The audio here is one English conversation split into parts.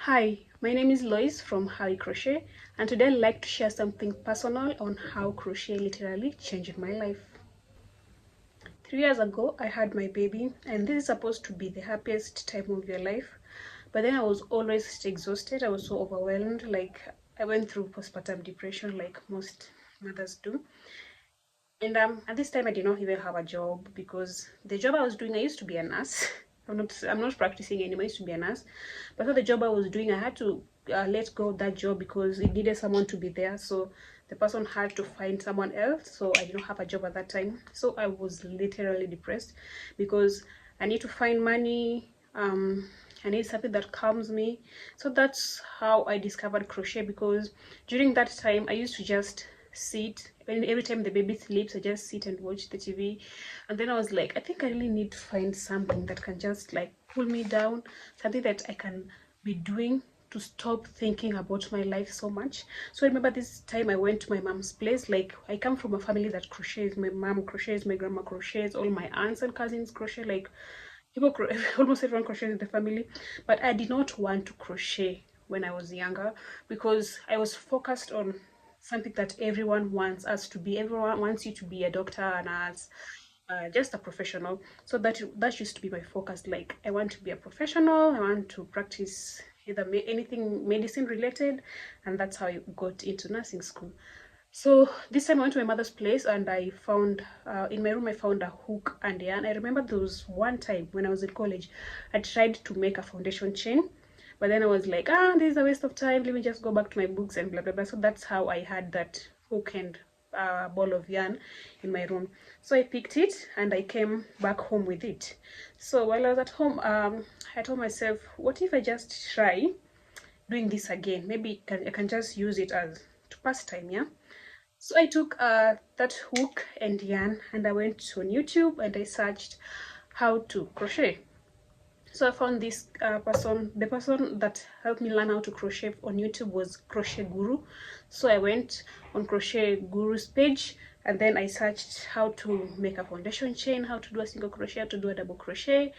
Hi, my name is Lois from How Crochet, and today I'd like to share something personal on how crochet literally changed my life. 3 years ago, I had my baby, and this is supposed to be the happiest time of your life. But then I was always exhausted. I was so overwhelmed. Like, I went through postpartum depression, like most mothers do. And at this time, I did not even have a job because the job I was doing, I used to be a nurse. I'm not practicing anymore. I used to be a nurse, but for the job I was doing, I had to let go of that job because it needed someone to be there. So the person had to find someone else. So I didn't have a job at that time. So I was literally depressed because I need to find money. I need something that calms me. So that's how I discovered crochet, because during that time I used to just sit, and every time the baby sleeps I just sit and watch the TV. And then I was like, I think I really need to find something that can just like pull me down, something that I can be doing to stop thinking about my life so much. So I remember this time I went to my mom's place. Like, I come from a family that crochets. My mom crochets, my grandma crochets, all my aunts and cousins crochet. Like, people almost everyone crochets in the family. But I did not want to crochet when I was younger because I was focused on something that everyone wants us to be. Everyone wants you to be a doctor, a nurse, just a professional. So that used to be my focus. Like, I want to be a professional. I want to practice either anything medicine related, and that's how I got into nursing school. So this time I went to my mother's place, and I found in my room I found a hook and yarn. I remember there was one time when I was in college, I tried to make a foundation chain, but then I was like, this is a waste of time. Let me just go back to my books and blah blah blah. So that's how I had that hook and ball of yarn in my room. So I picked it and I came back home with it. So while I was at home, I told myself, what if I just try doing this again? Maybe I can just use it as to pass time, yeah. So I took that hook and yarn and I went on YouTube and I searched how to crochet. So I found this the person that helped me learn how to crochet on YouTube was Crochet Guru. So I went on Crochet Guru's page and then I searched how to make a foundation chain, how to do a single crochet, how to do a double crochet,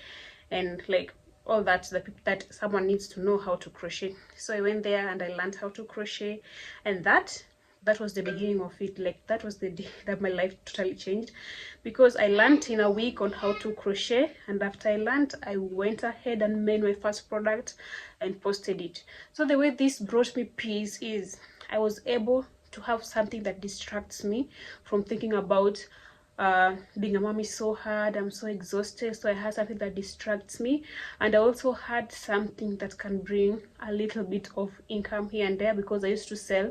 and like all that that someone needs to know how to crochet. So I went there and I learned how to crochet, and that was the beginning of it. Like, that was the day that my life totally changed, because I learned in a week on how to crochet, and after I learned, I went ahead and made my first product and posted it. So the way this brought me peace is I was able to have something that distracts me from thinking about being a mom is so hard, I'm so exhausted. So I had something that distracts me, and I also had something that can bring a little bit of income here and there, because I used to sell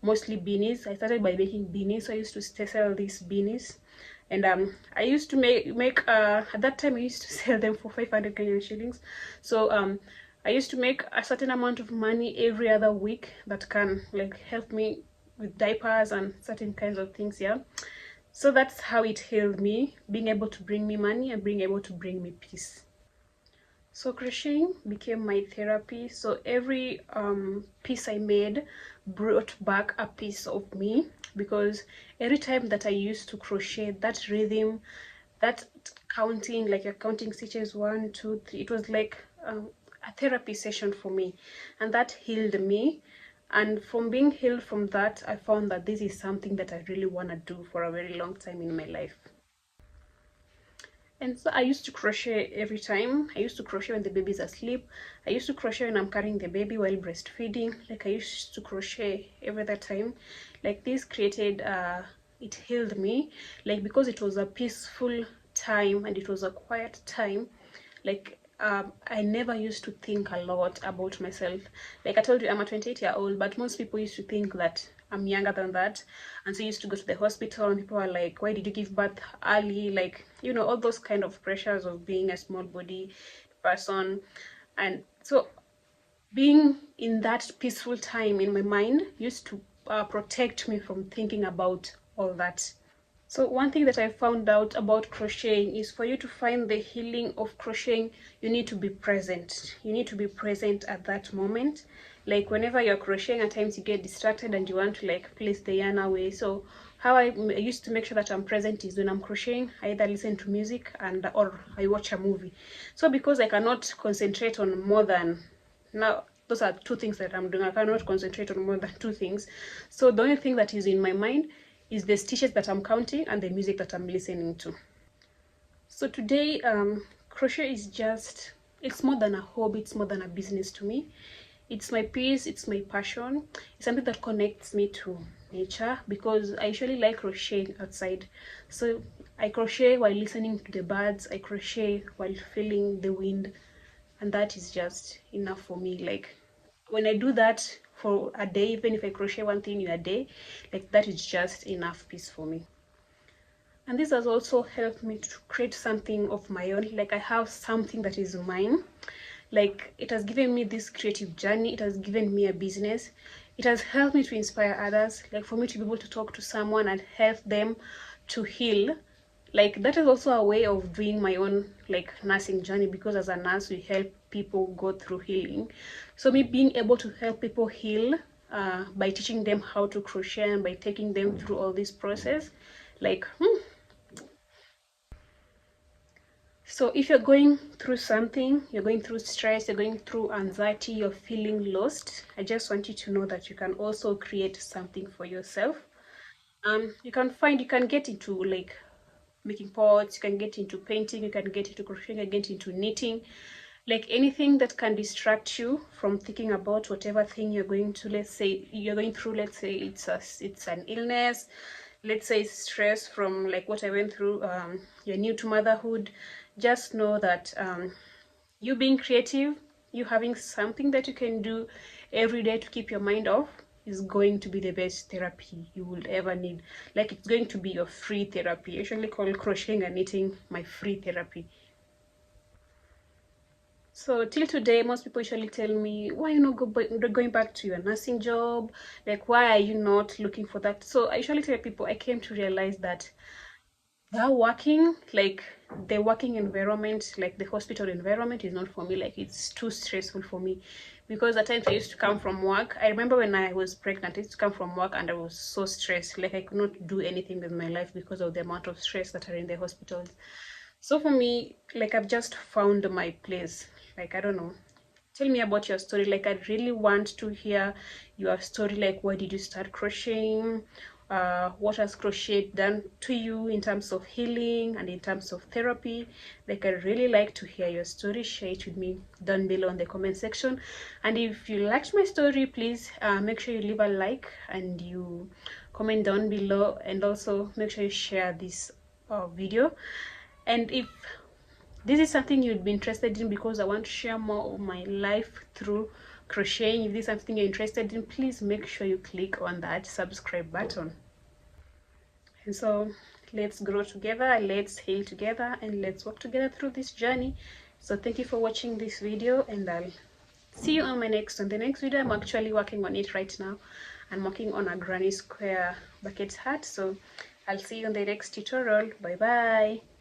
mostly beanies. I started by making beanies, so I used to sell these beanies, and I used to make at that time I used to sell them for 500 Kenyan shillings. So I used to make a certain amount of money every other week that can like help me with diapers and certain kinds of things, yeah. So that's how it healed me, being able to bring me money and being able to bring me peace. So crocheting became my therapy. So every piece I made brought back a piece of me, because every time that I used to crochet, that rhythm, that counting, like you're counting stitches 1 2 3, it was like a therapy session for me, and that healed me. And from being healed from that, I found that this is something that I really want to do for a very long time in my life. And so I used to crochet every time. I used to crochet when the baby's asleep. I used to crochet when I'm carrying the baby while breastfeeding. Like, I used to crochet every other time. Like, this created it healed me, like, because it was a peaceful time and it was a quiet time. Like, I never used to think a lot about myself. Like I told you, I'm a 28-year-old, but most people used to think that I'm younger than that. And so I used to go to the hospital and people are like, why did you give birth early? Like, you know, all those kind of pressures of being a small body person. And so being in that peaceful time in my mind used to protect me from thinking about all that. So one thing that I found out about crocheting is, for you to find the healing of crocheting, you need to be present. You need to be present at that moment. Like, whenever you're crocheting, at times you get distracted and you want to like place the yarn away. So how I used to make sure that I'm present is when I'm crocheting, I either listen to music or I watch a movie. So because I cannot concentrate on more than, now those are two things that I'm doing. I cannot concentrate on more than two things. So the only thing that is in my mind is the stitches that I'm counting and the music that I'm listening to. So today, crochet is just, it's more than a hobby, it's more than a business to me. It's my peace, it's my passion. It's something that connects me to nature, because I usually like crocheting outside. So I crochet while listening to the birds, I crochet while feeling the wind, and that is just enough for me. Like when I do that for a day, even if I crochet one thing in a day, like that is just enough peace for me. And this has also helped me to create something of my own. Like I have something that is mine. Like it has given me this creative journey, it has given me a business, it has helped me to inspire others, like for me to be able to talk to someone and help them to heal. Like that is also a way of doing my own like nursing journey, because as a nurse we help people go through healing. So me being able to help people heal by teaching them how to crochet and by taking them through all this process, like so if you're going through something, you're going through stress, you're going through anxiety, you're feeling lost, I just want you to know that you can also create something for yourself. You can get into like making pots, you can get into painting, you can get into crocheting, you can get into knitting, like anything that can distract you from thinking about whatever thing you're going to, let's say you're going through, let's say it's an illness, let's say stress from like what I went through. You're new to motherhood, just know that you being creative, you having something that you can do every day to keep your mind off is going to be the best therapy you will ever need. Like it's going to be your free therapy. I usually call crocheting and knitting my free therapy. So till today, most people usually tell me, why you not going back to your nursing job? Like, why are you not looking for that? So I usually tell people, I came to realize that the working environment, like the hospital environment, is not for me. Like it's too stressful for me, because at times I used to come from work. I remember when I was pregnant, I used to come from work and I was so stressed. Like I could not do anything with my life because of the amount of stress that are in the hospitals. So for me, like I've just found my place. Like I don't know, tell me about your story. Like I really want to hear your story. Like why did you start crocheting? What has crochet done to you in terms of healing and in terms of therapy? Like I really like to hear your story. Share it with me down below in the comment section. And if you liked my story, please make sure you leave a like and you comment down below, and also make sure you share this video. And if this is something you'd be interested in, because I want to share more of my life through crocheting, if this is something you're interested in, please make sure you click on that subscribe button. And so let's grow together, let's heal together, and let's work together through this journey. So thank you for watching this video, and I'll see you on the next video. I'm actually working on it right now. I'm working on a granny square bucket hat, so I'll see you on the next tutorial. Bye bye.